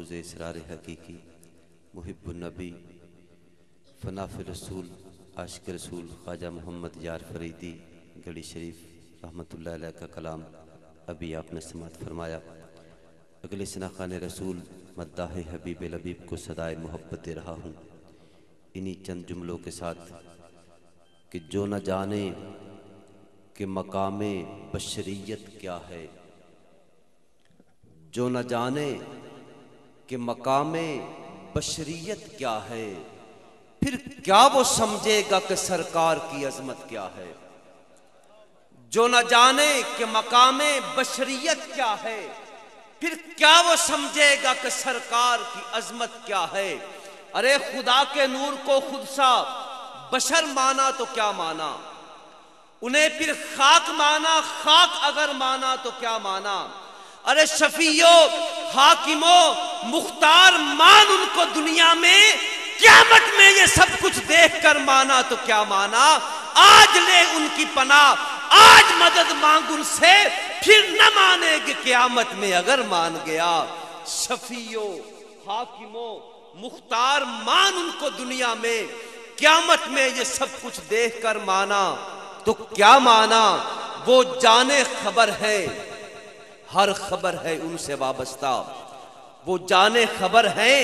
محفوظ اسرار حقیقی محب النبی فناف رسول عاشق رسول خواجہ محمد یار فریدی گڑھی شریف رحمۃ اللہ علیہ کا کلام ابھی آپ نے سماعت فرمایا۔ اگلے سناخان رسول مداح حبیب لبیب کو صدائے محبت دے رہا ہوں انہی چند جملوں کے ساتھ کہ جو نہ جانے کہ مقام بشریت کیا ہے، جو نہ جانے کہ مقام بشریت کیا ہے، پھر کیا وہ سمجھے گا کہ سرکار کی عظمت کیا ہے۔ جو نہ جانے کہ مقام بشریت کیا ہے، پھر کیا وہ سمجھے گا کہ سرکار کی عظمت کیا ہے۔ ارے خدا کے نور کو خود سا بشر مانا تو کیا مانا، انہیں پھر خاک مانا، خاک اگر مانا تو کیا مانا۔ ارے شفیعو حاکمو مختار مان ان کو دنیا میں، قیامت میں یہ سب کچھ دیکھ کر مانا تو کیا مانا۔ آج لے ان کی پناہ، آج مدد مانگ ان سے، پھر نہ مانے گے قیامت میں اگر مان گیا۔ شفیعو حاکمو مختار مان ان کو دنیا میں، قیامت میں یہ سب کچھ دیکھ کر مانا تو کیا مانا۔ وہ جانے خبر ہے، ہر خبر ہے ان سے وابستہ، وہ جانے خبر ہے،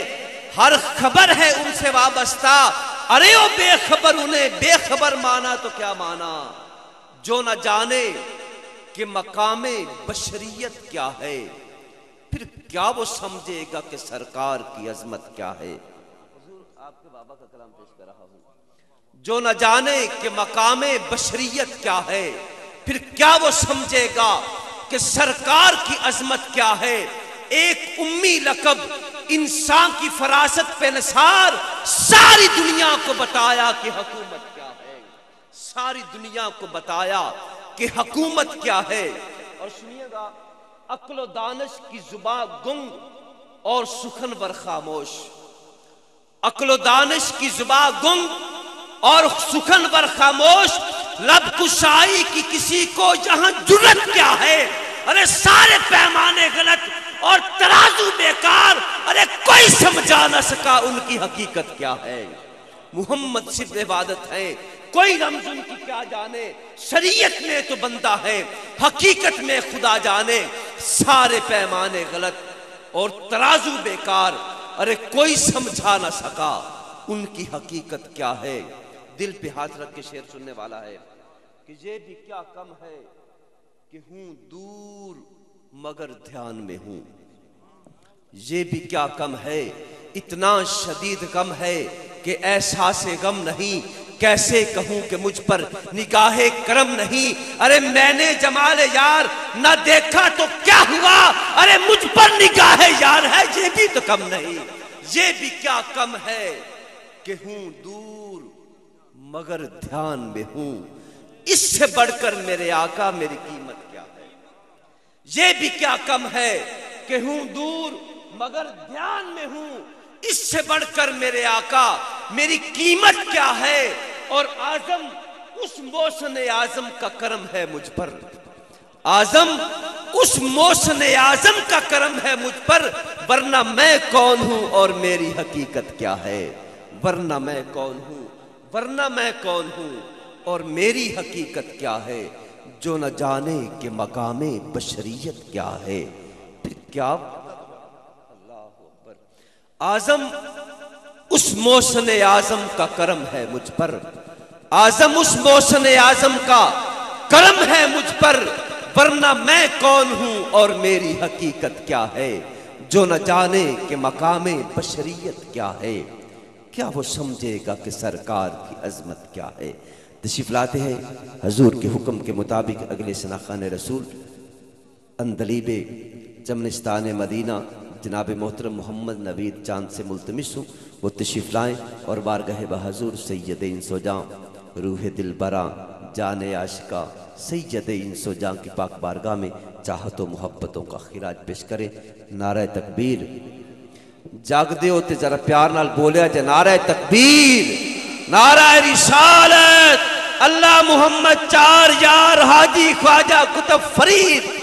ہر خبر ہے ان سے وابستہ۔ ارے او بے خبر انہیں بے خبر مانا تو کیا مانا۔ جو نہ جانے کہ مقام بشریت کیا ہے، پھر کیا وہ سمجھے گا کہ سرکار کی عظمت کیا ہے۔ حضور آپ کے بابا کا کلام پیش کر رہا ہوں۔ جو نہ جانے کہ مقام بشریت کیا ہے، پھر کیا وہ سمجھے گا کہ سرکار کی عظمت کیا ہے۔ ایک امی لقب انسان کی فراست پہ نثار ساری دنیا کو بتایا کہ حکومت کیا ہے، ساری دنیا کو بتایا کہ حکومت کیا ہے۔ اور سنیے گا، عقل و دانش کی زباں گنگ اور سخنور خاموش، عقل و دانش کی زباں گنگ اور سخنور خاموش، لب کشائی کی کسی کو یہاں جرت کیا ہے۔ ارے سارے پیمانے غلط اور ترازو بیکار، ارے کوئی سمجھا نہ سکا ان کی حقیقت کیا ہے۔ محمد صرف عبادت ہے، کوئی رمز ان کی کیا جانے، شریعت میں تو بندہ ہے، حقیقت میں خدا جانے۔ سارے پیمانے غلط اور ترازو بیکار، ارے کوئی سمجھا نہ سکا ان کی حقیقت کیا ہے۔ دل پہ ہاتھ رکھ کے شعر سننے والا ہے کہ یہ بھی کیا کم ہے کہ ہوں دور مگر دھیان میں ہوں، یہ بھی کیا کم ہے اتنا شدید غم ہے کہ احساس غم نہیں، کیسے کہوں کہ مجھ پر نگاہ کرم نہیں۔ ارے میں نے جمال یار نہ دیکھا تو کیا ہوا، ارے مجھ پر نگاہ یار ہے یہ بھی تو کم نہیں۔ یہ بھی کیا کم ہے کہ ہوں دور مگر دھیان میں ہوں، اس سے بڑھ کر میرے آقا میری قیمت کیا ہے۔ یہ بھی کیا کم ہے کہ ہوں دور مگر دھیان میں ہوں، اس سے بڑھ کر میرے آقا میری قیمت کیا ہے۔ اور اعظم اس محسن اعظم کا کرم ہے مجھ پر، اعظم اس محسن اعظم کا کرم ہے مجھ پر، ورنہ میں کون ہوں اور میری حقیقت کیا ہے۔ ورنہ میں کون ہوں، ورنہ میں کون ہوں اور میری حقیقت کیا ہے۔ جو نہ جانے کہ مقام بشریت کیا ہے، پھر کیا اللہ اکبر۔ اعظم اس محسن اعظم کا کرم ہے مجھ پر، اعظم اس محسن اعظم کا کرم ہے مجھ پر، ورنہ میں کون ہوں اور میری حقیقت کیا ہے۔ جو نہ جانے کہ مقام بشریت کیا ہے، کیا وہ سمجھے گا کہ سرکار کی عظمت کیا ہے۔ تشریف لاتے ہیں حضور کے حکم کے مطابق اگلے سناخان رسول اندلیب چمنستان مدینہ جناب محترم محمد نوید چاند سے ملتمس ہوں وہ تشریف لائیں اور بارگاہ بحضور سید انس و جاں روح دل براں جان عاشقاں سید انس و جاں کی پاک بارگاہ میں چاہت و محبتوں کا خراج پیش کریں۔ نعرہ تکبیر، جاگ دے ہوتے ذرا پیار نال بولیا جے نعرہ تکبیر، نعرہ رسالت، اللہ محمد چار یار حاجی خواجہ قطب فرید۔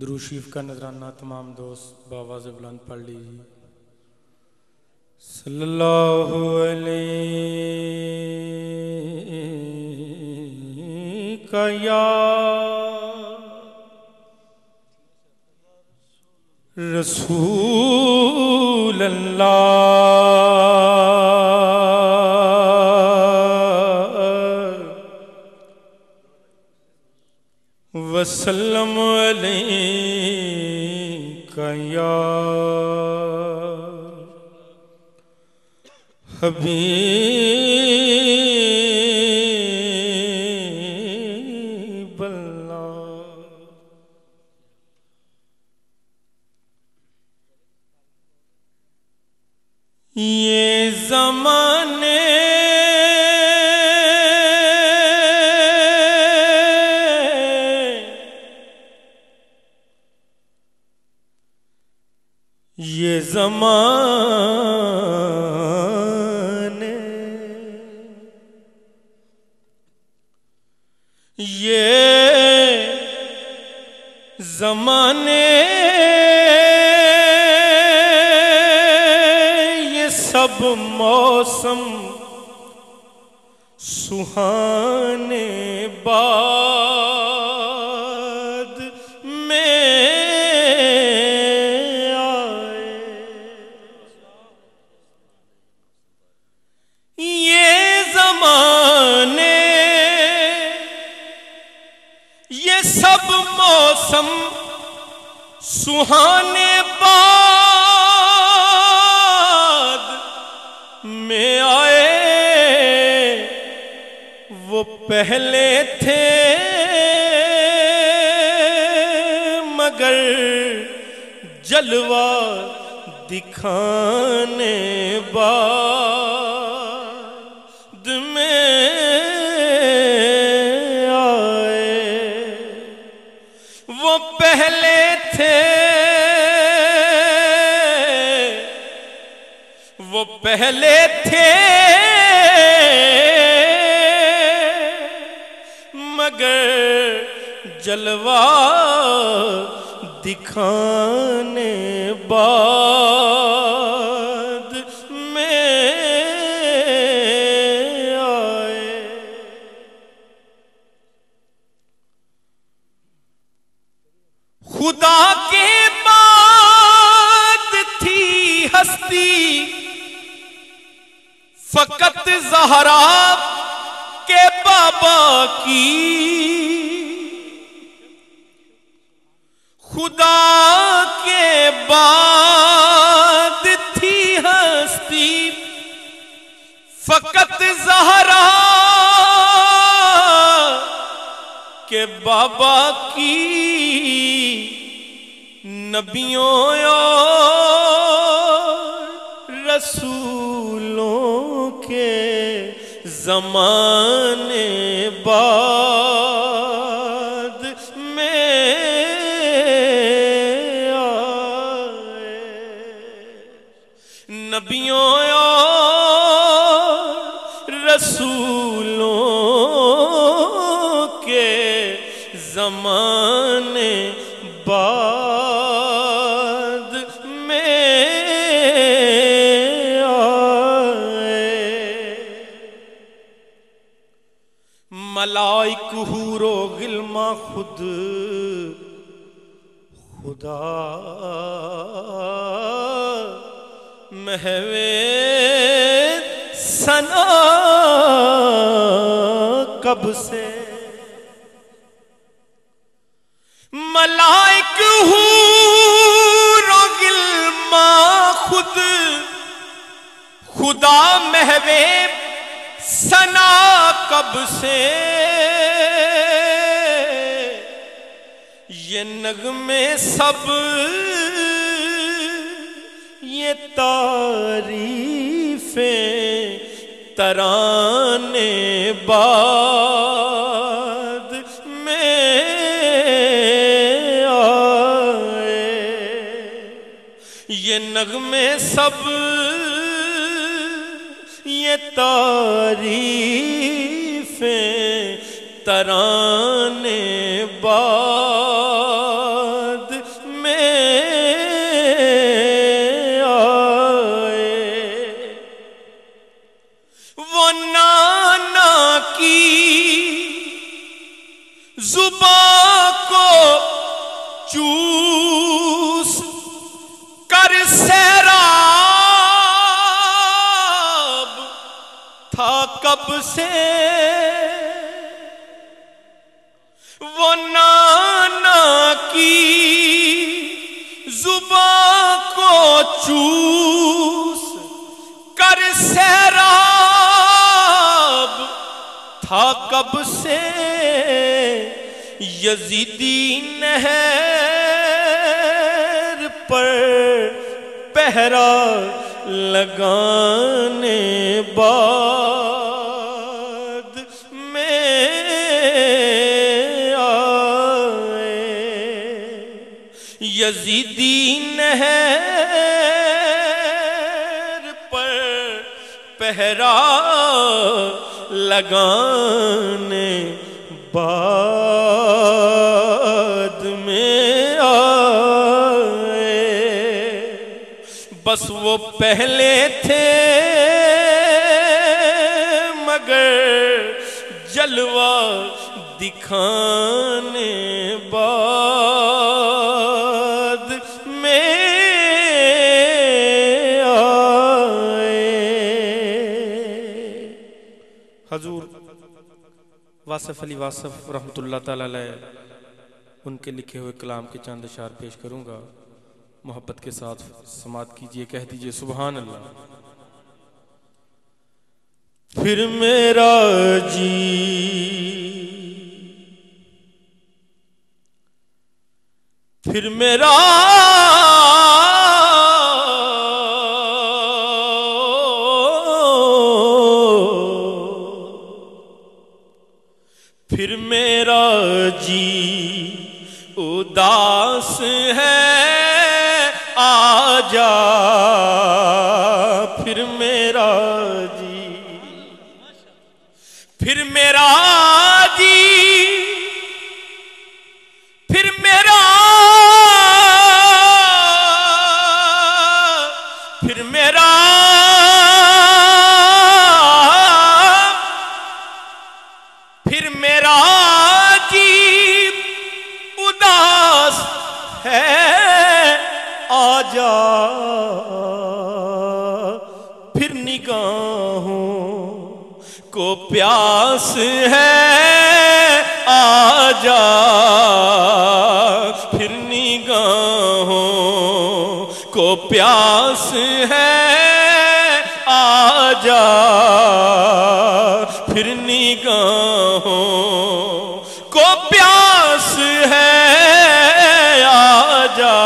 درود شریف کا نذرانہ تمام دوست بآواز بلند پڑھ لیجیے۔ صلی اللہ علیہ یا رسول اللہ وسلم علیک یا حبیب اللہ۔ یہ زمانے یہ زمانے یہ سب موسم سہانے بعد میں سب موسم سہانے بعد میں آئے، وہ پہلے تھے مگر جلوہ دکھانے بعد میں پہلے تھے، وہ پہلے تھے مگر جلوہ دکھانے بعد میں آئے۔ خدا کے بعد تھی ہستی فقط زہرا کے بابا کی، خدا کے بعد تھی ہستی فقط زہرا کے بابا کی، نبیوں اور رسولوں کے زمانے بعد میں آئے، نبیوں اور رسولوں کے زمانے بعد میں آئے۔ ملائک حور و غلماں خود خدا محو ثنا کب سے، ملائک حور و غلماں خود خدا محو ثنا کب سے، یہ نغمے سب یہ تعریفیں ترانے بعد میں آئے، یہ نغمے سب یہ تعریفیں ترانے بعد وہ نانا کی زبان کو چوس کر سیراب تھا کب سے، وہ نانا کی زبان کو چوس کر سیراب تھا کب سے، یزیدی نہر پر پہرا لگانے بعد میں آئے، یزیدی نہر پر پہرا لگانے بعد میں آئے، بس وہ پہلے تھے مگر جلوہ دکھانے بعد میں آئے۔ حضور واصف علی واصف رحمۃ اللہ تعالیٰ علیہ ان کے لکھے ہوئے کلام کے چند اشعار پیش کروں گا، محبت کے ساتھ سماعت کیجئے، کہہ دیجئے سبحان اللہ۔ پھر میرا جی پھر میرا پھر میرا جی اداس ہے، آجا پھر میرا جی، پھر میرا جی، پھر میرا، پھر میرا، پھر میرا جی اداس ہے، آجا پھر نگاہوں کو پیاس ہے، آجا پھر نگاہوں کو پیاس ہے، آجا پھر نگاہوں کو پیاس ہے، آجا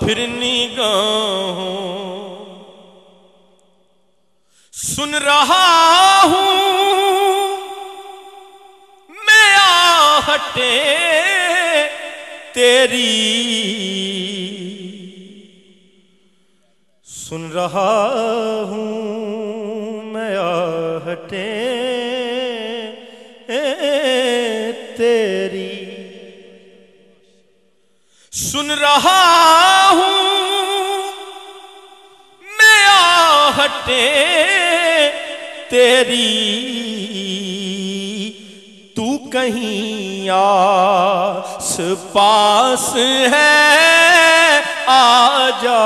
پھر نگاہوں، سن رہا ہوں میں آہٹیں تیری، سن رہا ہوں میں آہٹیں تیری، سن رہا ہوں میں آہٹیں تیری، تو کہیں آس پاس ہے، آجا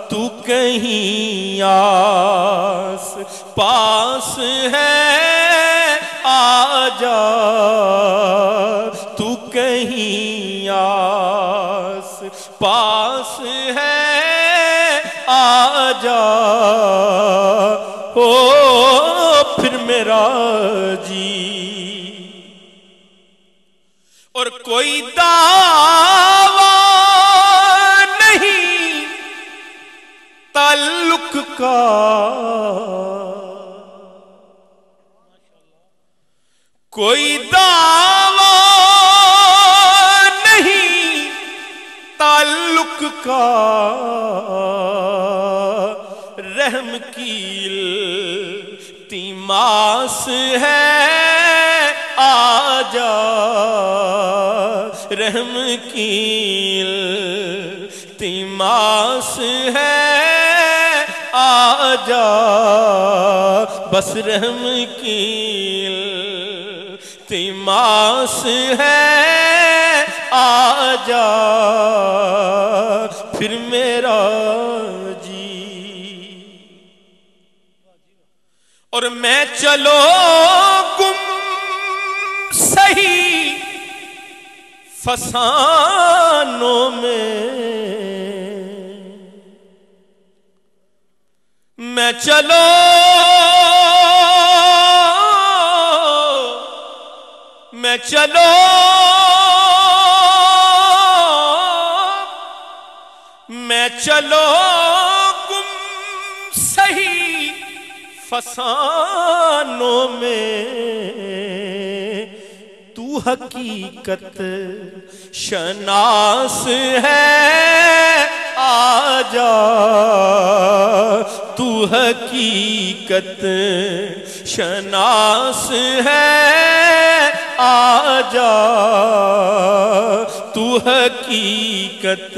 تو کہیں آس پاس ہے، آجا تو کہیں آس پاس ہے، آجا او پھر میرا جی، اور کوئی دعویٰ نہیں تعلق کا، کوئی دعویٰ نہیں تعلق کا، رحم کی التماس ہے، آجا رحم کی التماس ہے، جا بس رحم کی التماس ہے آ جا پھر میرا جی اور میں چلو گم سہی فسانوں میں میں چلو گم سہی فسانوں میں تو حقیقت شناس ہے آ جا تو حقیقت شناس ہے آ جا تو حقیقت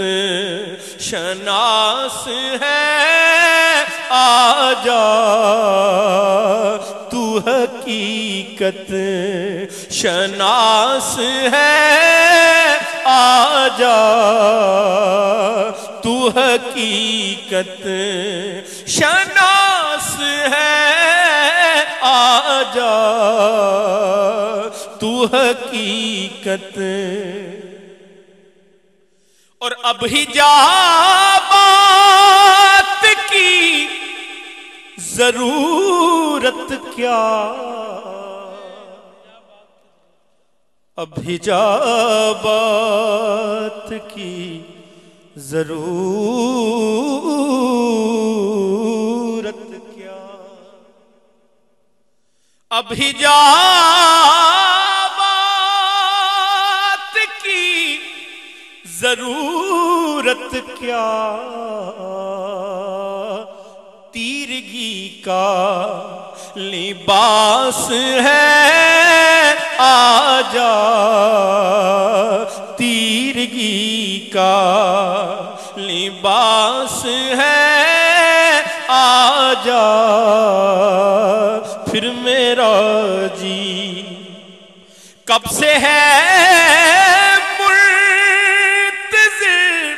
شناس ہے آ جا تو حقیقت شناس ہے آ جا تو حقیقت شناس ہے آ جا تو حقیقت اور اب حجابات کی ضرورت کیا اب حجابات کی ضرورت کیا اب حجابات کی ضرورت کیا تیرگی کا لباس ہے آ جا تیرگی کا لباس ہے آ جا پھر میرا جی کب سے ہے منتظر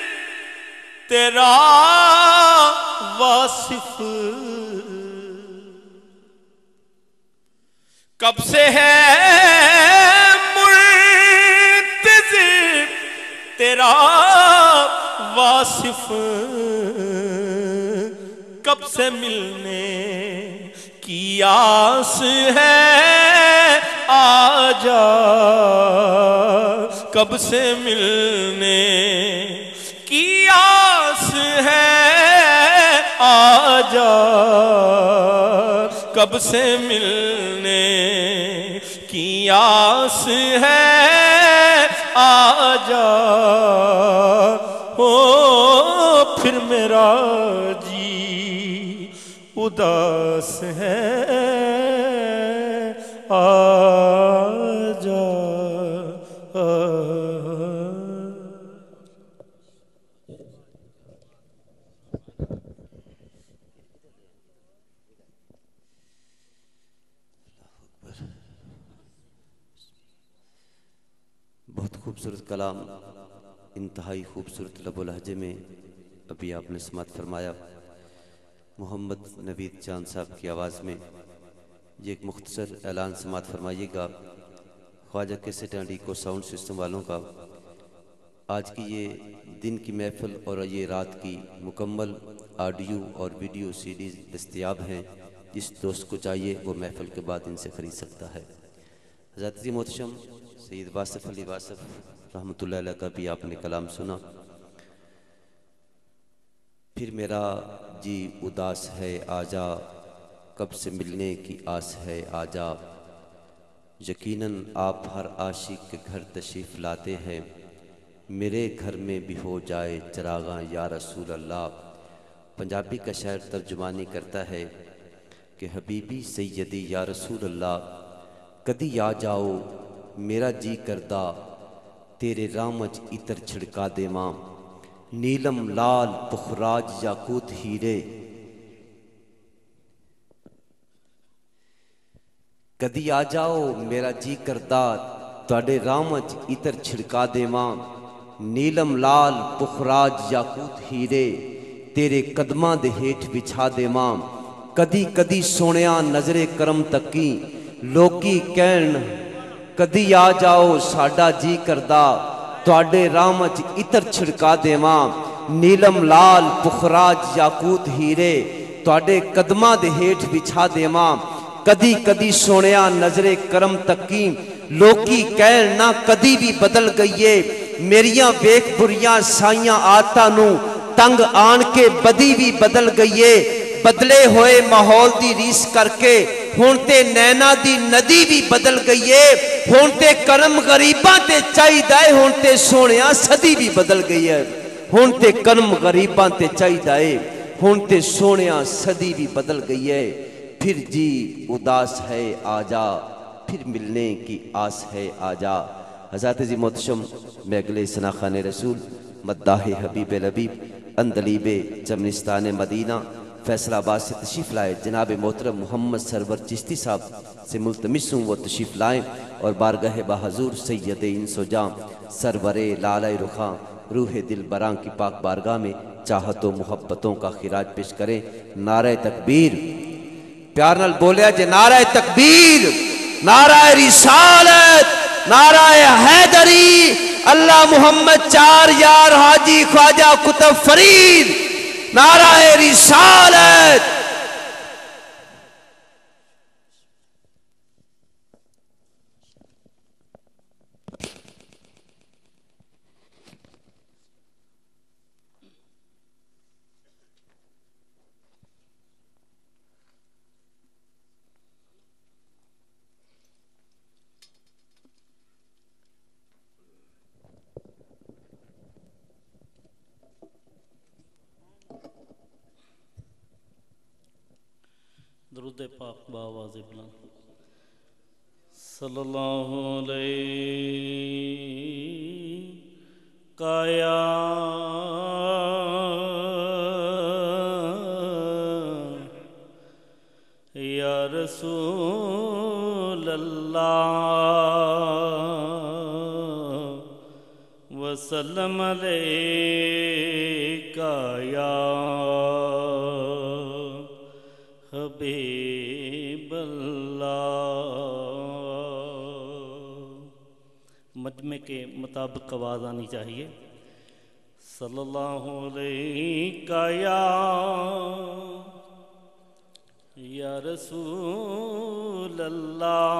تیرا واصف کب سے ہے منتظر تیرا واصف کب سے ملنے کی آس ہے آ جا کب سے ملنے کی آس ہے آ جا کب سے ملنے کی آس ہے آ جا ہو پھر میرا جی اداس ہے آ جا بہت خوبصورت کلام انتہائی خوبصورت لب و لہجے میں ابھی آپ نے سماعت فرمایا محمد نوید چاند صاحب کی آواز میں یہ ایک مختصر اعلان سماعت فرمائیے گا Khwaja cassette and echo sound system والوں کا آج کی یہ دن کی محفل اور یہ رات کی مکمل آڈیو اور ویڈیو سی ڈیز دستیاب ہیں جس دوست کو چاہیے وہ محفل کے بعد ان سے خرید سکتا ہے حضرت عظیم محتشم سید واصف علی واصف رحمۃ اللہ علیہ کا بھی آپ نے کلام سنا پھر میرا جی اداس ہے آجا کب سے ملنے کی آس ہے آجا یقیناً آپ ہر عاشق کے گھر تشریف لاتے ہیں میرے گھر میں بھی ہو جائے چراغاں یا رسول اللہ پنجابی کا شاعر ترجمانی کرتا ہے کہ حبیبی سیدی یا رسول اللہ کدی آ جاؤ میرا جی کردہ تیرے رامج عطر چھڑکا دے ماں نیلم لال پخراج یاقوت ہیرے کدی آ جاؤ میرا جی کردہ تواڈے راہ وچ عطر چھڑکا دیواں، نیلم لال پخراج یاقوت ہیرے تیرے قدماں دے ہیٹھ بچھا دیواں۔ کدی کدی سونیا نظر کرم تکی لوکی کہن کدی آ جاؤ ساڈا جی کردہ تواڈے راہ وچ عطر چھڑکا دیواں، نیلم لال پخراج یاقوت ہیرے تواڈے قدماں دے ہیٹھ بچھا دیواں۔ کدی کدی سونیا نظر کرم تکی لوکی کہن نہ کدی بھی بدل گئیے، میریاں ویکھ بریاں سائیاں آتا نو تنگ آن کے بدی بھی بدل گئیے، بدلے ہوئے ماحول دی ریس کر کے ہون تے نینا دی ندی بھی بدل گئیے، ہون تے کرم غریباں تے چاہی دائے، ہون تے سونیاں صدی بھی بدل گئی ہے، ہون تے کرم غریباں تے چاہی دائے، ہون تے سونیاں صدی بھی بدل گئی ہے۔ پھر جی اداس ہے آجا، پھر ملنے کی آس ہے آجا۔ حضرت عزیز محتشم محگل سناخان رسول مداح حبیب لبیب اندلیب چمنستان مدینہ فیصل آباد سے تشریف لائے جناب محترم محمد سرور چشتی صاحب سے ملتمس ہوں وہ تشریف لائیں اور بارگاہ بحضور سید انس و جاں سرور لالہ رخاں روح دل براں کی پاک بارگاہ میں چاہتوں محبتوں کا خراج پیش کریں۔ نعرہ تکبیر، پیار نال بولیا جے نعرہ تکبیر، نعرہ رسالت، نعرہ حیدری، اللہ محمد چار یار حاجی خواجہ کتب فرید، نعرہ رسالت۔ درود پاک بآواز بلند صلی اللہ علیہ کایا یا رسول اللہ وسلم علیکہ یا حبیب اللہ۔ مجمع کے مطابق آواز آنی چاہیے۔ صلی اللہ علیہ یا رسول اللہ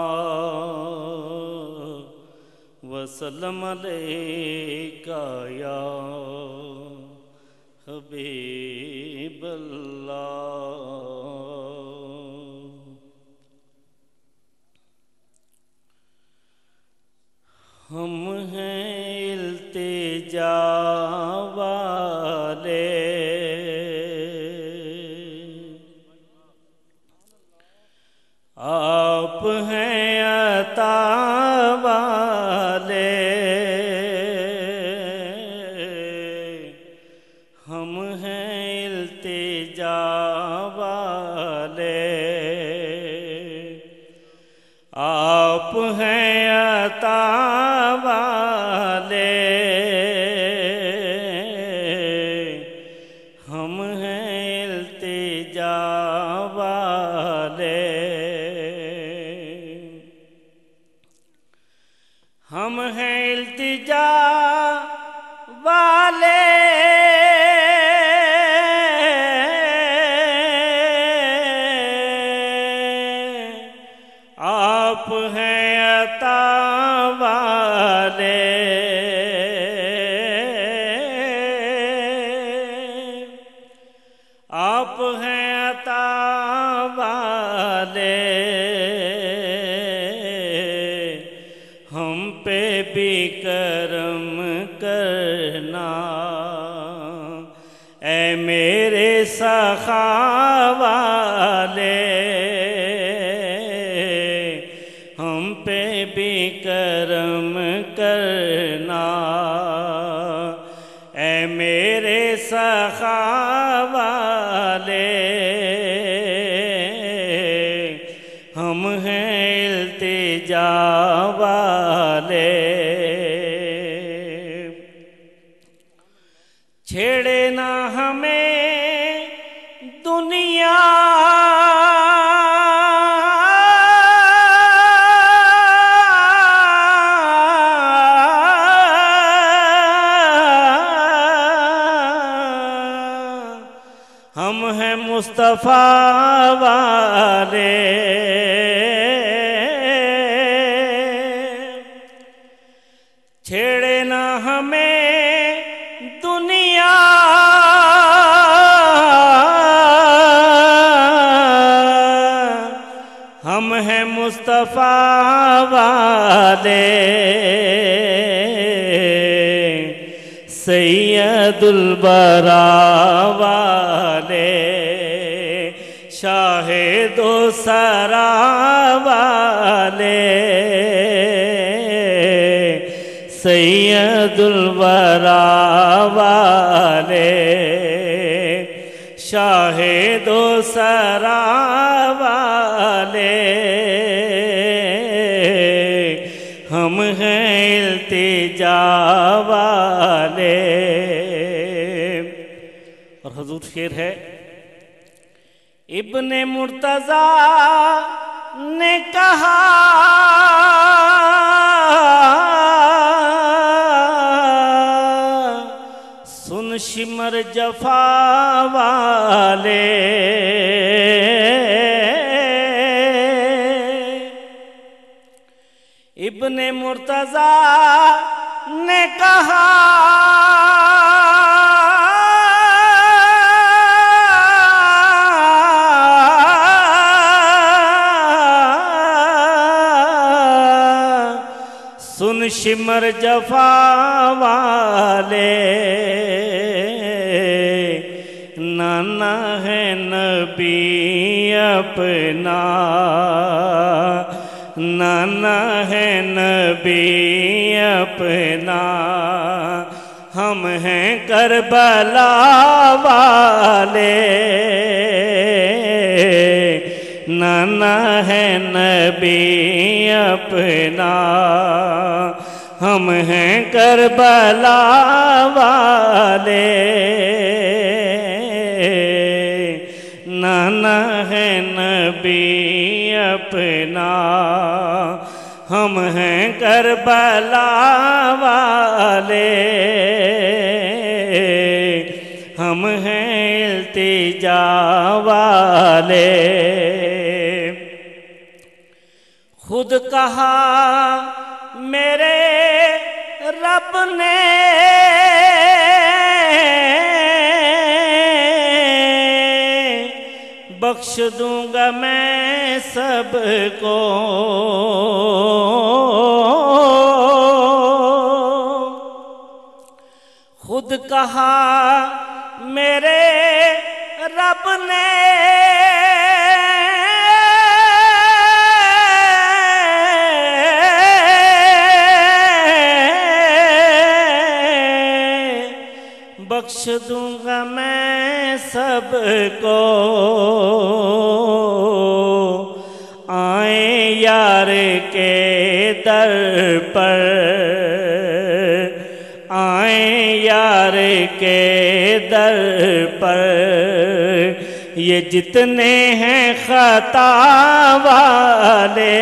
وسلم علیکہ یا حبیب اللہ۔ ہم ہیں التجا والے، آپ ہیں عطا والے، ہم ہیں التجا والے، آپ ہیں عطا والے، ہم ہیں التجا والے، ہم ہیں التجا والے، آپ ہیں عطا والے، آپ ہیں عطا والے، ہم پہ بھی کرم کرنا اے میرے سخا والے، ہم پہ بھی کرم کرنا اے میرے سخا والے، ہم ہیں التجا والے چھیڑے نہ ہمیں دنیا ہم ہیں مصطفیٰ والے چھیڑے نہ ہمیں دنیا ہم ہیں مصطفیٰ والے سید البرا والے شاہد و سرا والے سید الورا والے شاہد و سرا والے ہم ہیں التجا والے۔ اور حضور شعر ہے ابن مرتضیٰ نے کہا سن شمر جفا والے ابن مرتضیٰ نے کہا سن شمر جفا والے نانا ہے نبی اپنا نانا ہے نبی اپنا ہم ہیں کربلا والے نانا ہے نبی اپنا ہم ہیں کربلا والے نانا ہے نبی اپنا ہم ہیں کربلا والے ہم ہیں التجا والے۔ خود کہا میرے رب نے بخش دوں گا میں سب کو خود کہا میرے رب نے بخش دوں گا میں سب کو آئیں یار کے در پر آئیں یار کے در پر یہ جتنے ہیں خطا والے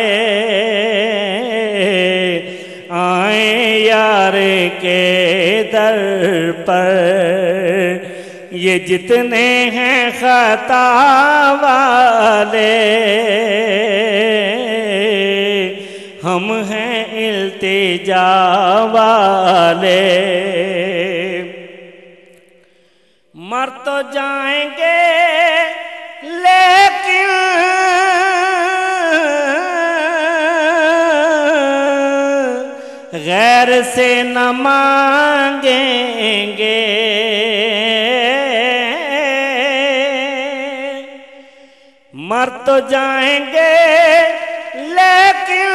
آئیں یار کے در پر یہ جتنے ہیں خطا والے ہم ہیں التجا والے مر تو جائیں گے لیکن غیر سے نہ مانگیں گے مر تو جائیں گے لیکن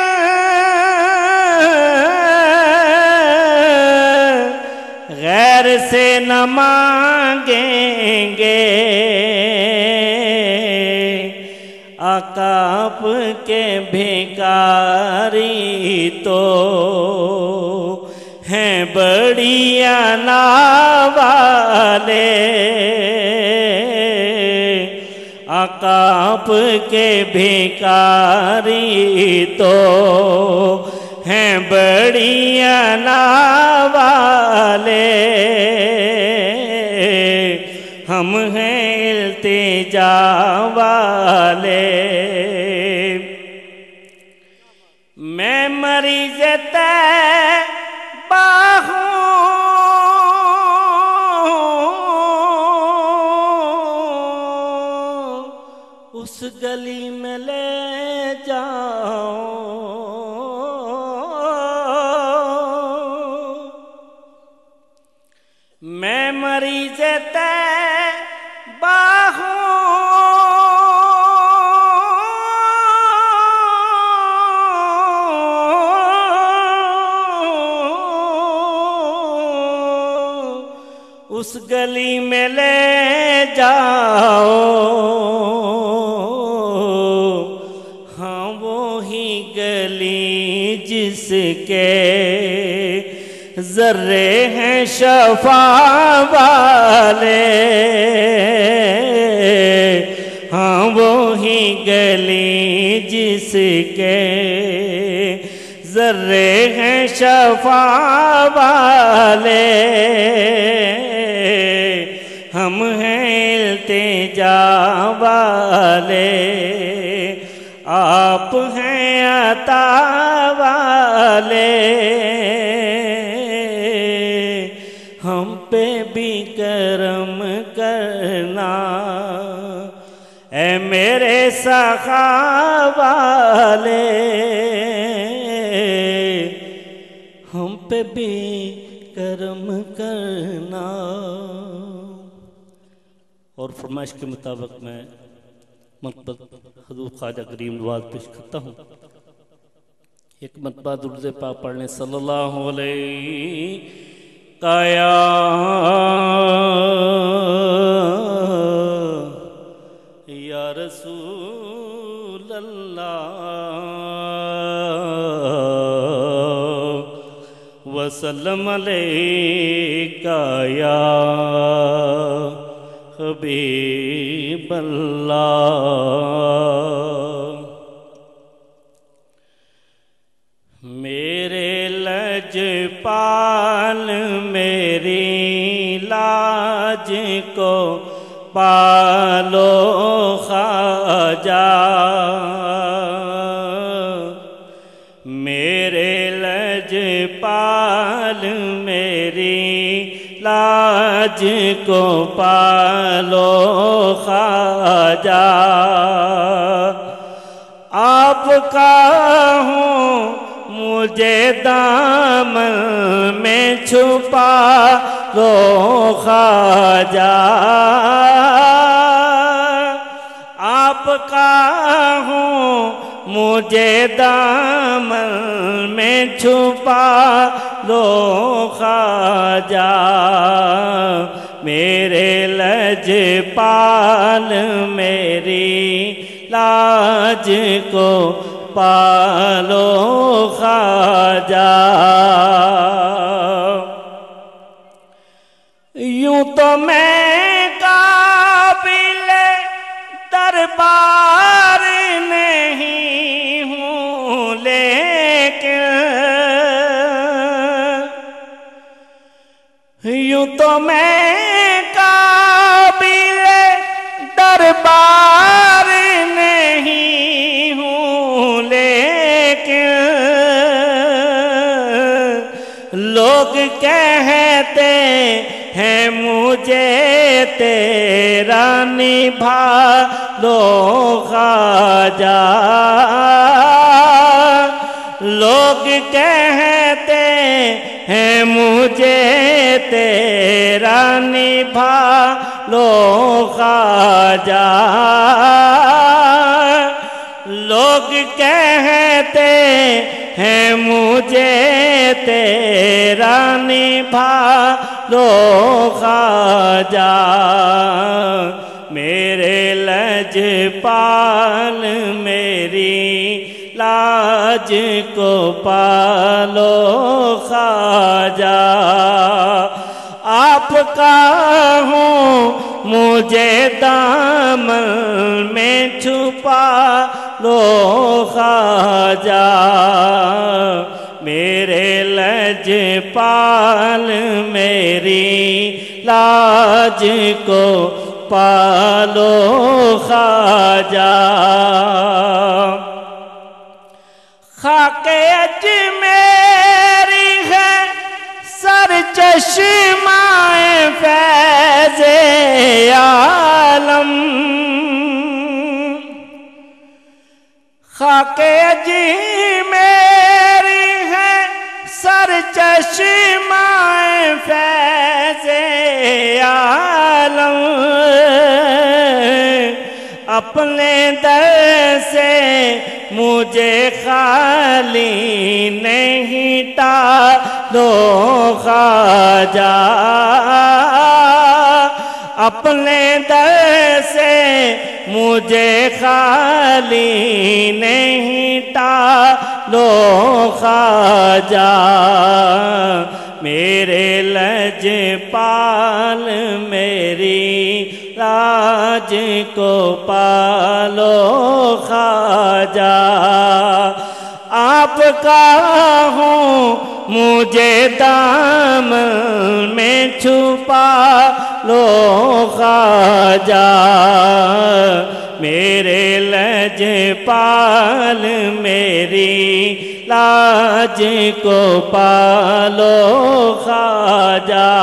غیر سے نہ مانگیں گے آقا آپ کے بھیکاری تو ہیں بڑی انا والے، آقا آپ کے بھیکاری تو ہیں بڑی انا والے، ہم ہیں التجا والے۔ میں مریض طیبہ ہوں، اس گلی میں لے جاؤ، میں مریض طیبہ ہوں، اس گلی میں لے جاؤ، ہاں وہی گلی جس کے ذرے ہیں شفاء والے، ہاں وہی گلی جس کے ذرے ہیں شفاء والے، ہم ہیں التجا والے، آپ ہیں عطا والے، ہم پہ بھی کرم کرنا اے میرے سخا والے، ہم پہ بھی کرم کرنا۔ اور فرمائش کے مطابق میں مطبع حضور خواجہ کریم نواز پیش کرتا ہوں۔ ایک مطبع درود پاک پڑھنے صلی اللہ علیہ قایا یا رسول اللہ وسلم علیکہ یا حبیب اللہ۔ میرے لجپال میری لاج کو پالو خواجہ، میرے لجپال میری لاج کو پالو خواجہ، آپ کا ہوں مجھے دامن میں چھپا لو خواجہ، آپ کا ہوں مجھے دامن میں چھپا لو خواجہ، میرے لجپال میری لاج کو پالو خواجہ۔ یوں تو میں قابل دربار نہیں ہوں، لیکن یوں تو میں قابل دربار نہیں ہوں، لیکن لوگ کہتے ہیں مجھے تیرا نبھا لو خواجہ، لوگ کہتے ہیں مجھے تیرا نبھا لو خواجہ، لوگ کہتے ہیں مجھے تیرا نبھا لو خواجہ، میرے لجپال پال میری لاج کو پالو خواجہ، آپ کا ہوں مجھے دامن میں چھپا لو خواجہ، میرے لج پال میری لاج کو پالو خواجہ، خاک اجمیری ہے سر چشمہ فیض عالم، خاک اجمیری ہے سر چشمہ فیض عالم، اپنے در سے مجھے خالی نہیں ٹالو خواجہ، اپنے در سے مجھے خالی نہیں ٹالو خواجہ، میرے لج پال میری لاج کو پالو خواجہ، آپ کا ہوں مجھے دامن میں چھپا لو خواجہ، میرے لج پال میری لاج کو پالو خواجہ،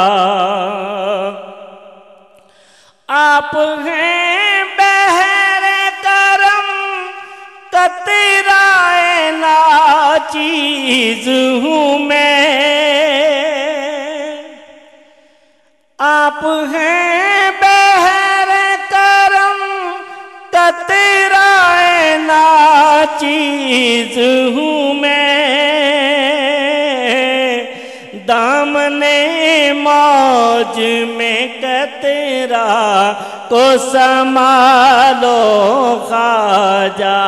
آپ ہیں بحر کرم قطرہ ناچیز ہوں میں، آپ ہیں بحر کرم قطرہ ناچیز ہوں میں، دامن موج میں قطرہ کو سنبھالو خواجہ،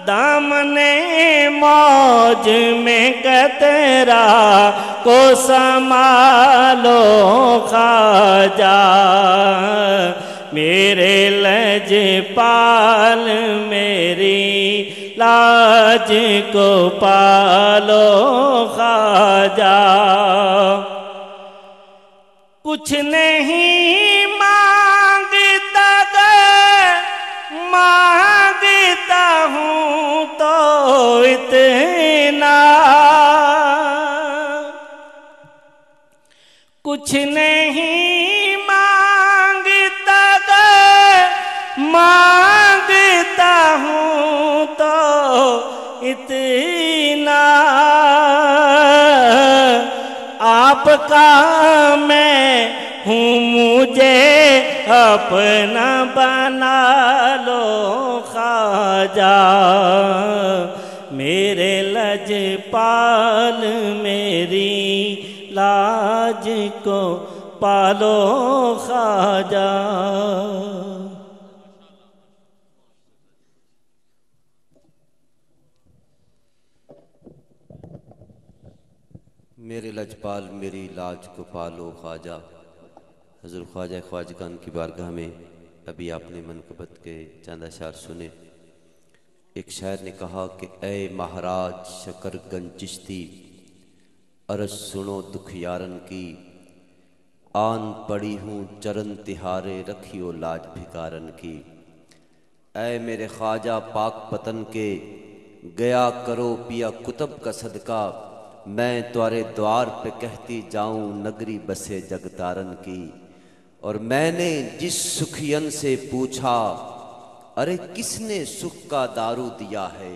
دامن موج میں قطرہ کو سنبھالو خواجہ، میرے لج پال میری لاج کو پالو خواجہ، کچھ نہیں مانگتا مانگتا ہوں تو اتنا، کچھ نہیں مانگتا مانگتا ہوں تو اتنا، آپ کا میں ہوں مجھے اپنا بنا لو خواجہ، میرے لج پال میری لاج کو پالو خواجہ۔ میرے لجپال میری لاج کو پالو خواجہ، حضور خواجہ خواجگان کی بارگاہ میں ابھی آپ نے منقبت کے چند اشعار سنے۔ ایک شاعر نے کہا کہ اے مہاراج شکر گنج چشتی، عرض سنو دکھ یارن کی، آن پڑی ہوں چرن تہارے رکھیو لاج بھکارن کی۔ اے میرے خواجہ پاک پتن کے، گیا کرو پیا کتب کا صدقہ، میں تمہارے دوار پہ کہتی جاؤں نگری بسے جگتارن کی۔ اور میں نے جس سکھین سے پوچھا، ارے کس نے سکھ کا دارو دیا ہے؟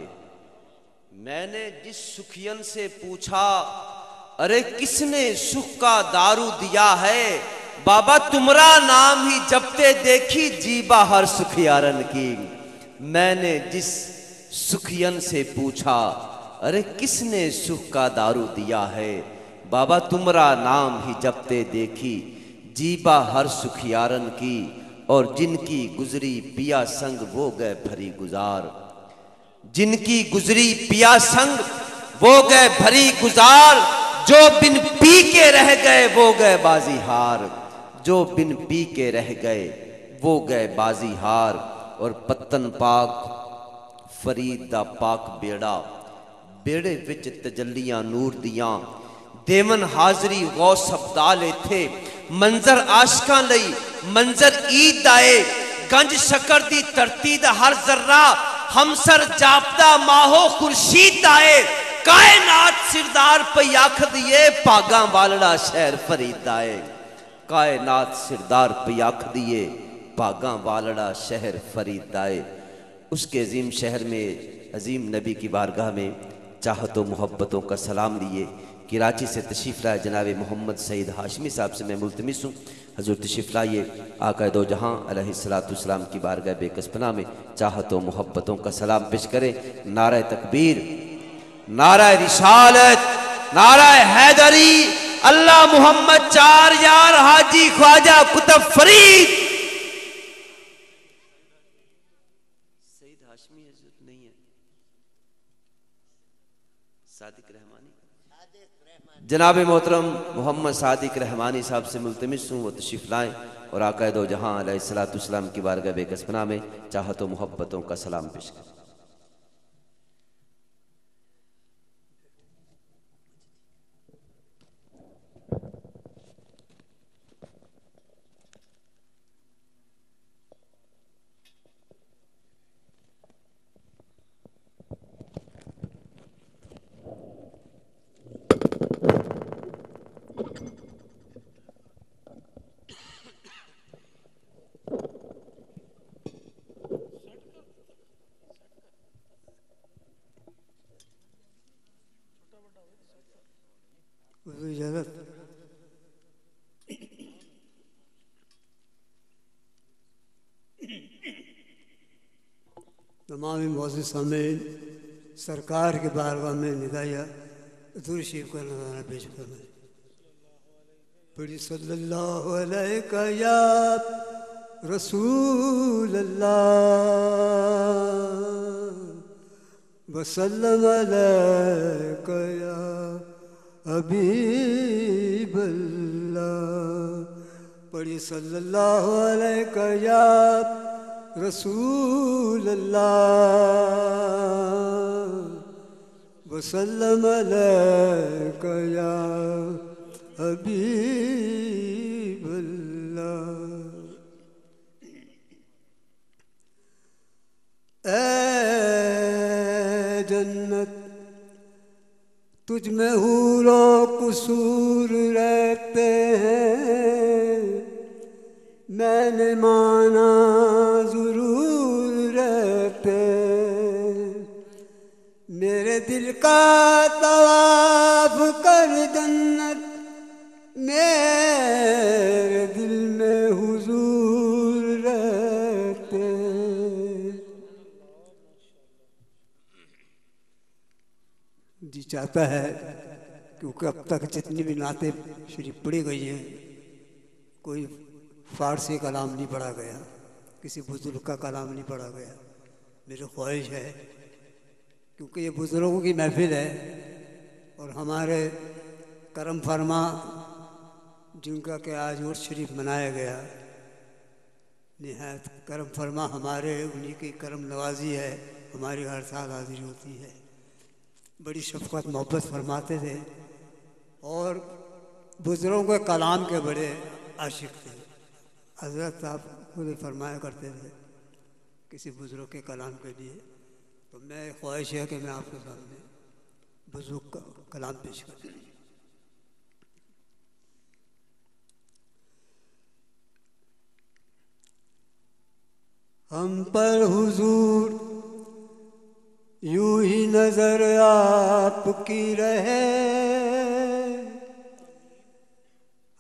میں نے جس سکھین سے پوچھا، ارے کس نے سکھ کا دارو دیا ہے؟ بابا تمہارا نام ہی جپتے دیکھی جیبا ہر سکھیارن کی۔ میں نے جس سکھین سے پوچھا، ارے کس نے سکھ کا دارو دیا ہے؟ بابا تمہارا نام ہی جپتے دیکھی جیبا ہر سکھیارن کی۔ اور جن کی گزری پیا سنگ وہ گئے بھری گزار، جن کی گزری پیا سنگ وہ گئے بھری گزار، جو بن پی کے رہ گئے وہ گئے بازی ہار، جو بن پی کے رہ گئے وہ گئے بازی ہار۔ اور پتن پاک فرید دا پاک بیڑا، بیڑے وچ تجلیاں نور دیاں، دیون حاضری غوث ابدالے تھے، منظر عاشقاں لئی منظر عید دائے، گنج شکر دی ترتی دا ہر ذرہ ہمسر جاپتا ماہو خورشید دائے، کائنات سردار پہ آکھ دیے پاگاں والڑا شہر فرید دائے، کائنات سردار پہ آکھ دیے پاگاں والڑا شہر فرید دائے۔ اس کے عظیم شہر میں عظیم نبی کی بارگاہ میں چاہتوں محبتوں کا سلام لیے کراچی سے تشریف لائے جناب محمد سعید ہاشمی صاحب سے میں ملتمس ہوں حضور تشریف لائیے، آقا دو جہاں علیہ السلام کی بارگاہ بے کس پناہ میں چاہتوں محبتوں کا سلام پیش کریں۔ نعرہ تکبیر، نعرہ رسالت، نعرہ حیدری، اللہ محمد چار یار حاجی خواجہ کتب فرید۔ سعید ہاشمی حضرت نہیں ہے، صادق رحمانی، جناب محترم محمد صادق رحمانی صاحب سے ملتمس ہوں وہ تشریف لائیں اور آقا دو جہاں علیہ السلام کی بارگاہ بے کس پناہ میں چاہتوں محبتوں کا سلام پیش کریں۔ تمام معزز سامعین، سرکار کے بارگاہ میں ندائیہ درود شریف کا نذرانہ پیش فرمائیں۔ پڑھی صلی اللہ علیہ یا رسول اللہ وسلم علیہ یا حبیب اللہ، پڑھی صلی اللہ علیہ یا رسول اللہ وسلم علیک یا حبیب اللہ۔ اے جنت تجھ میں حور و قصور رہتے ہیں، میں نے مانا ضرور رہتے، میرے دل کا طواف کر جنت، میرے دل میں حضور رہتے۔ جی چاہتا ہے کیونکہ اب تک جتنی بھی نعتیں شریف پڑھی گئی ہیں کوئی فارسی کلام نہیں پڑھا گیا، کسی بزرگ کا کلام نہیں پڑھا گیا۔ میری خواہش ہے کیونکہ یہ بزرگوں کی محفل ہے اور ہمارے کرم فرما جن کا کہ آج عرس شریف منایا گیا، نہایت کرم فرما ہمارے انہی کی کرم نوازی ہے، ہماری ہر سال حاضری ہوتی ہے۔ بڑی شفقت محبت فرماتے تھے اور بزرگوں کے کلام کے بڑے عاشق تھے۔ حضرت صاحب خود فرمایا کرتے تھے کسی بزرگ کے کلام کے لیے، تو میں خواہش ہے کہ میں آپ کے سامنے بزرگ کا کلام پیش کروں۔ ہم پر حضور یوں ہی نظر آپ کی رہے،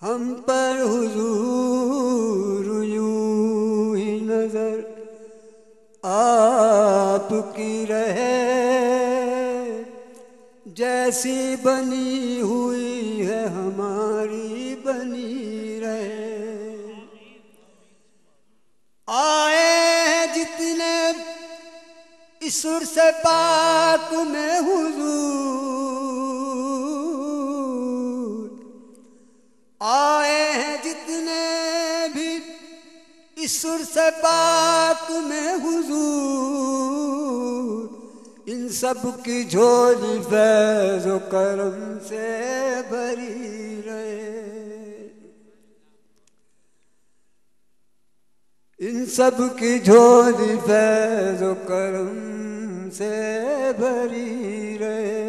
ہم پر حضور یوں ہی نظر آپ کی رہے، جیسی بنی ہوئی ہے ہماری بنی رہے، آئے ہیں جتنے اس سر سے پاک میں حضور، آئے ہیں جتنے بھی اس سر سے پاک میں حضور، ان سب کی جھولی فیض و کرم سے بھری رہے، ان سب کی جھولی فیض و کرم سے بھری رہے۔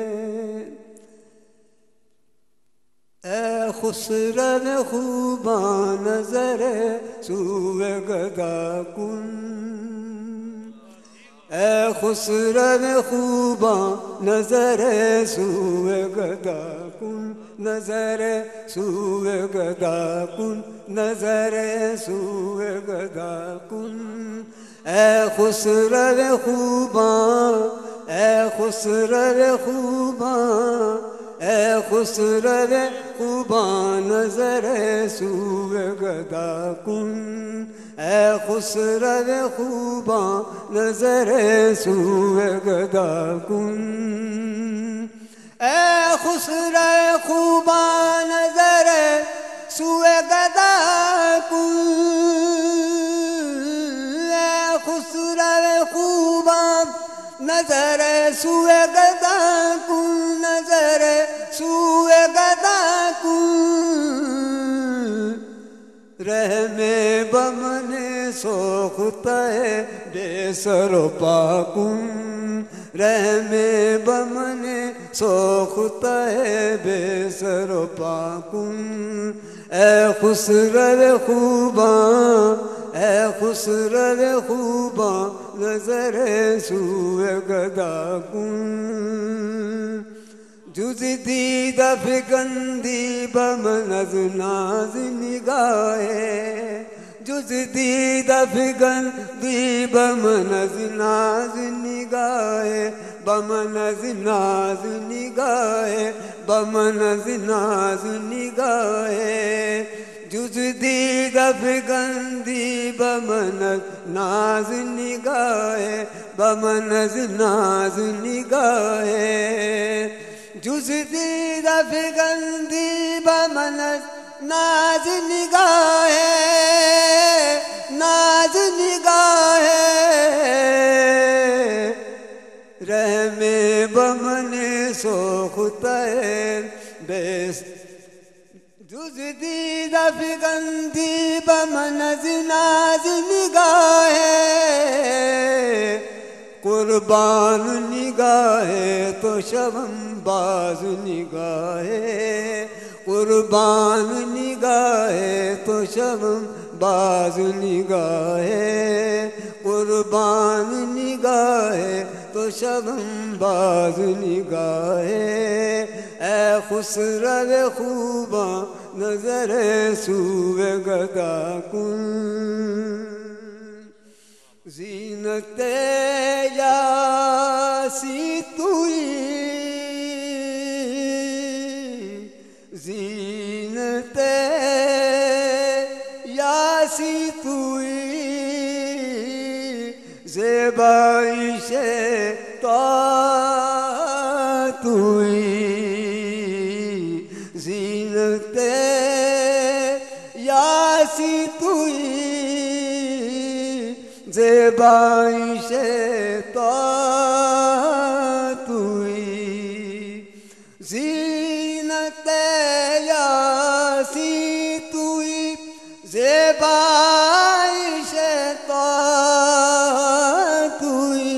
اے خسرو خوباں نظر سوئے گدا کن، اے خسرو خوباں نظر سوئے گدا کن، نظر سوئے گدا کن، نظر سوئے گدا کن۔ اے خسرو خوباں، اے خسرو خوباں، اے خسرو خوباں نظر سوئے گدا کن، اے خسرو خوباں نظر سوئے گدا کن۔ اے خسرو خوباں نظر سوئے گدا کن، اے خسرو خوباں نظر سوئے گدا کن، نظر سوئے گدا کن۔ رحم بمن سوختہ بے سر و پا کن، رحم بمن سوختہ بے سر و پا کن۔ اے خسرو خوباں، اے خسرو خوباں نظر سوئے گدا کن۔ جز دید افگندی بمن از ناز نگاہے، جز دید افگندی بمن از ناز نگاہے، بمن از ناز نگاہے، بمن از ناز نگاہے۔ جز دید افگندی بمن از ناز نگاہے، بمن از ناز نگاہے۔ جز دید افگندی بمن از ناز نگاہے، ناز نگاہے۔ رحم بمن سوختہ بیس، جز دید افگندی بمن از ناز نگاہے، قربان نگاہے تو شبم باز نگاہے، قربان نگاہے تو شبم باز نگاہے، قربان نگاہے تو شبم باز نگاہے۔ اے خسرو خوباں نظر سوئے گدا کن، زینت یاسی توئی، زینت یاسی توئی، زیبائش طاعت توئی، زینت یاسی توئی، زیبائش طاعت توئی، زینت یاسی توئی، زیبائش طاعت توئی۔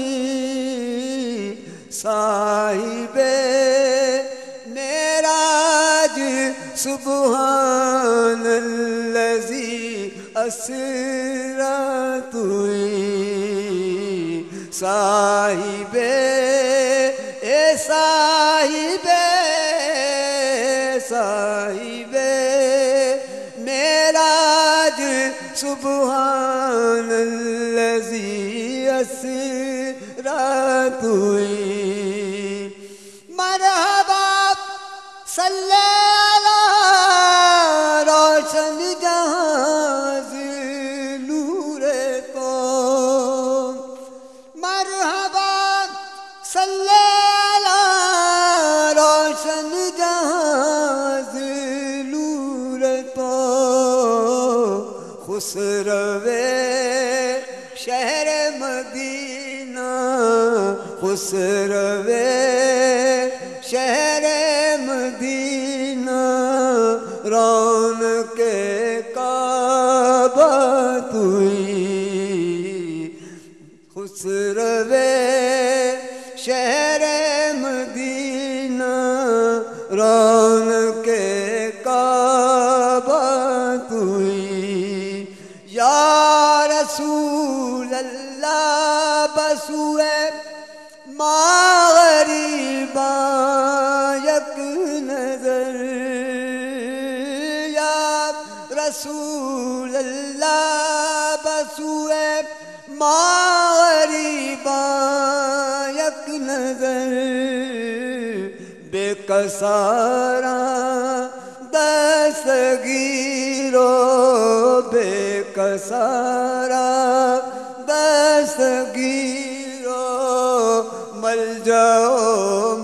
صاحب معراج سبحان الذی اسریٰ توئی، صاحب اے صاحب صاحب معراج سبحان الذی اسریٰ توئی۔ مرحبا صلی اللہ روشن جہاں سے نور تو مدینہ خسروے شہر مدینہ رونق کعبہ توئی خسروے شہر مدینہ رونق کعبہ توئی یا رسول اللہ بسوئے مغرباں یک نظر یا رسول اللہ بسوئے مغرباں یک نظر بے کسارا دستگیرو بے کسارا دستگیرو مل جاؤ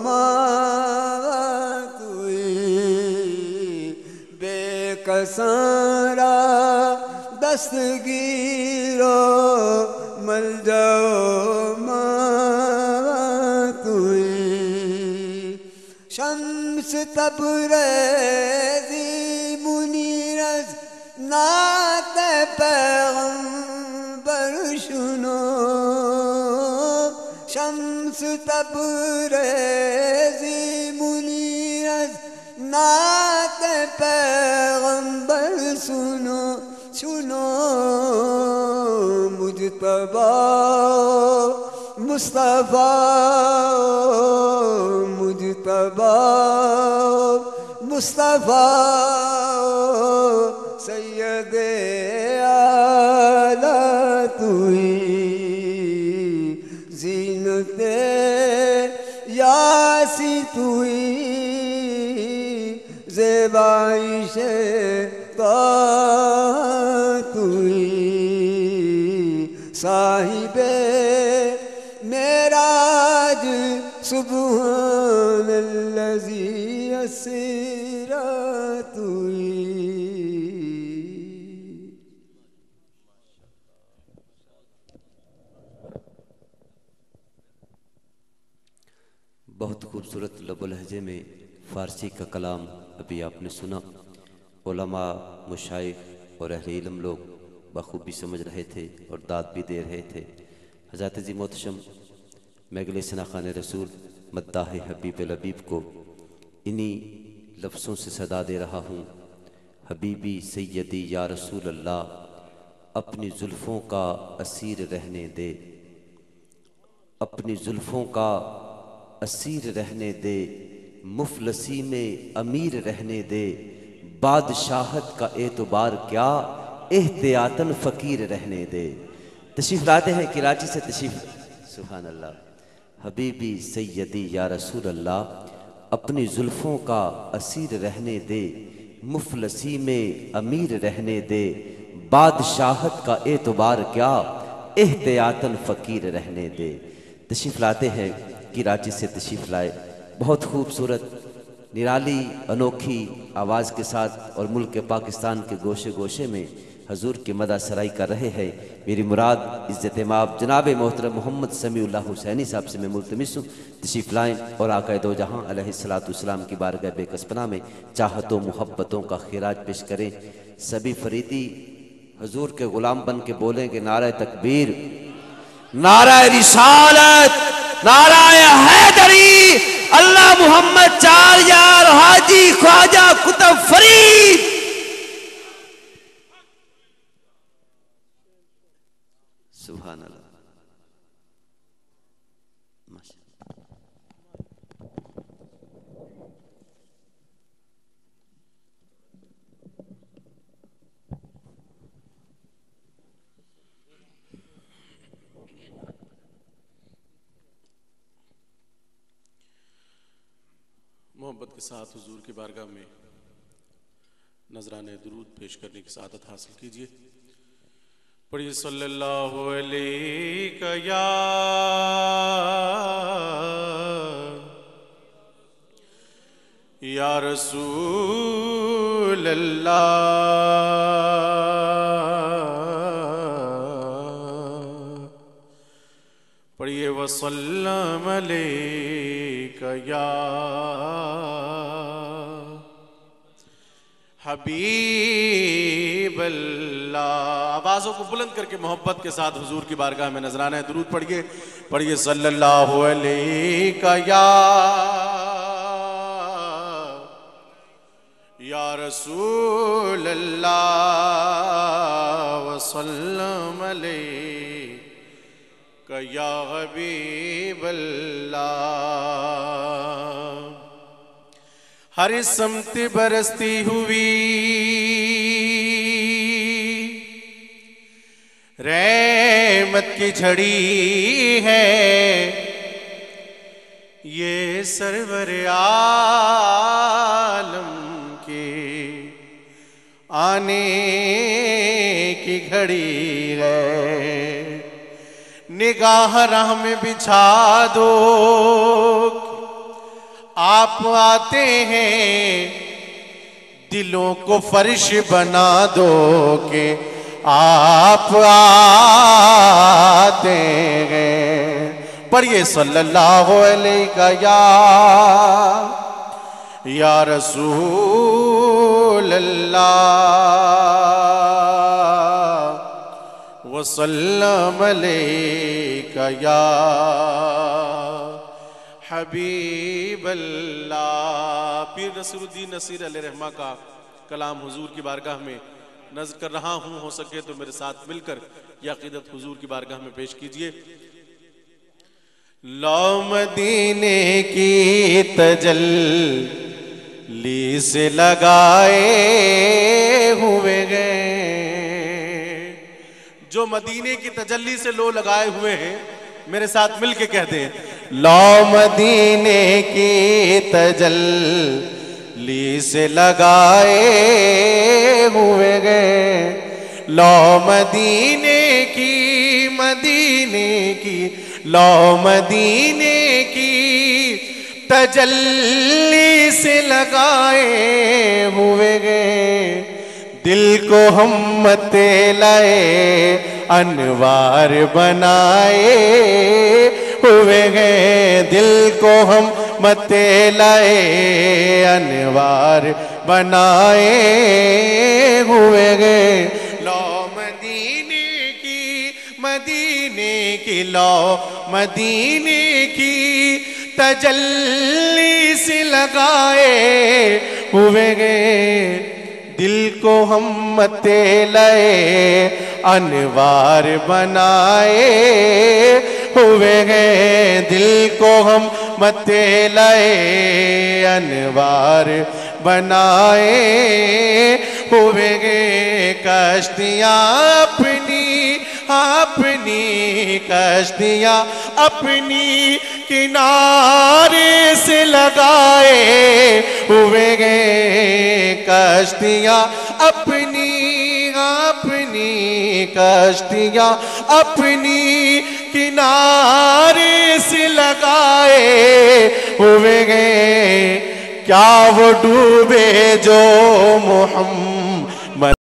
ماں توئی بے کسارا دستگیرو مل جاؤ ماں توئی شمس تبریزی منیر از نعت پیغمبر شنو شمس تبریزی منیر از نعت پیغمبر سنو سنو مجتبی مصطفیٰ مجتبی مصطفیٰ سید اعلیٰ توئی زینت یاسی توئی زیبائش طاعہ توئی صاحب معراج سبحان الذی اسری توئی بہت خوبصورت لب و لہجے میں فارسی کا کلام ابھی آپ نے سنا. علماء مشائخ اور اہل علم لوگ بخوبی سمجھ رہے تھے اور داد بھی دے رہے تھے. حضرت عظیم محتشم محگل ثنا خان رسول مداح حبیب الحبیب کو انہی لفظوں سے صدا دے رہا ہوں. حبیبی سیدی یا رسول اللہ اپنی زلفوں کا اسیر رہنے دے اپنی زلفوں کا اسیر رہنے دے مفلسی میں امیر رہنے دے بادشاہت کا اعتبار کیا احتیاطاً فقیر رہنے دے. تشریف لاتے ہیں کراچی سے تشریف سبحان اللہ. حبیبی سیدی یا رسول اللہ اپنی زلفوں کا اسیر رہنے دے مفلسی میں امیر رہنے دے بادشاہت کا اعتبار کیا احتیاطاً فقیر رہنے دے. تشریف لاتے ہیں کراچی سے تشریف لائے. بہت خوبصورت نرالی انوکھی آواز کے ساتھ اور ملک پاکستان کے گوشے گوشے میں حضور کی مدح سرائی کر رہے ہیں. میری مراد عزت مآب جناب محترم محمد سمیع اللہ حسینی صاحب سے میں ملتمس ہوں تشریف لائیں اور آقا دو جہاں علیہ السلام کی بارگاہ بے کس پناہ میں چاہتوں محبتوں کا خراج پیش کریں. سبھی فریدی حضور کے غلام بن کے بولیں گے نعرہ تکبیر، نعرہ رسالت، نعرہ حیدری، اللہ محمد چار یار حاجی خواجہ کتب فرید. سبحان اللہ. محبت کے ساتھ حضور کی بارگاہ میں نذرانے درود پیش کرنے کی سعادت حاصل کیجیے. پڑھیے صلی اللہ علیہ یا رسول اللہ پڑھیے وسلم علیک یا حبیب اللہ. آوازوں کو بلند کر کے محبت کے ساتھ حضور کی بارگاہ میں نذرانہ ہے درود پڑھیے. پڑھیے صلی اللہ علیہ یا رسول اللہ وسلم علیہ یا حبیب اللہ. ہر سمت برستی ہوئی رحمت کی جھڑی ہے یہ سرور عالم کے آنے کی گھڑی ہے. نگاہ راہ میں بچھا دو آپ آتے ہیں دلوں کو فرش بنا دو کہ آپ آتے ہیں. پڑھیے صلی اللہ علیہ یا رسول اللہ وسلم علیہ یا حبیب اللہ. پیر نصیر الدین نصیر علیہ رحمہ کا کلام حضور کی بارگاہ میں نظر کر رہا ہوں. ہو سکے تو میرے ساتھ مل کر یہ عقیدت حضور کی بارگاہ میں پیش کیجئے. لو مدینے کی تجلی سے لگائے ہوئے گئے. جو مدینے کی تجلی سے لو لگائے ہوئے ہیں میرے ساتھ مل کے کہہ دیں. لو مدینے کی تجلی سے لگائے ہوئے گئے. لو مدینے کی لو مدینے کی تجلی سے لگائے ہوئے گئے. دل کو ہم مت لائے انوار بنائے ہوئے گئے. دل کو ہم مت لائے انوار بنائے ہوئے گئے. لو مدینے کی تجلی سے لگائے ہوئے گئے. دل کو ہم مت لائے انوار بنائے ہوئے گئے. دل کو ہم مت لائے انوار بنائے ہوئے گئے. کشتیاں اپنی کشتیاں اپنی کنارے سے لگائے ہوئے گئے. کشتیاں اپنی کشتیاں اپنی کنارے سے لگائے ہوئے گئے. کیا وہ ڈوبے جو محمد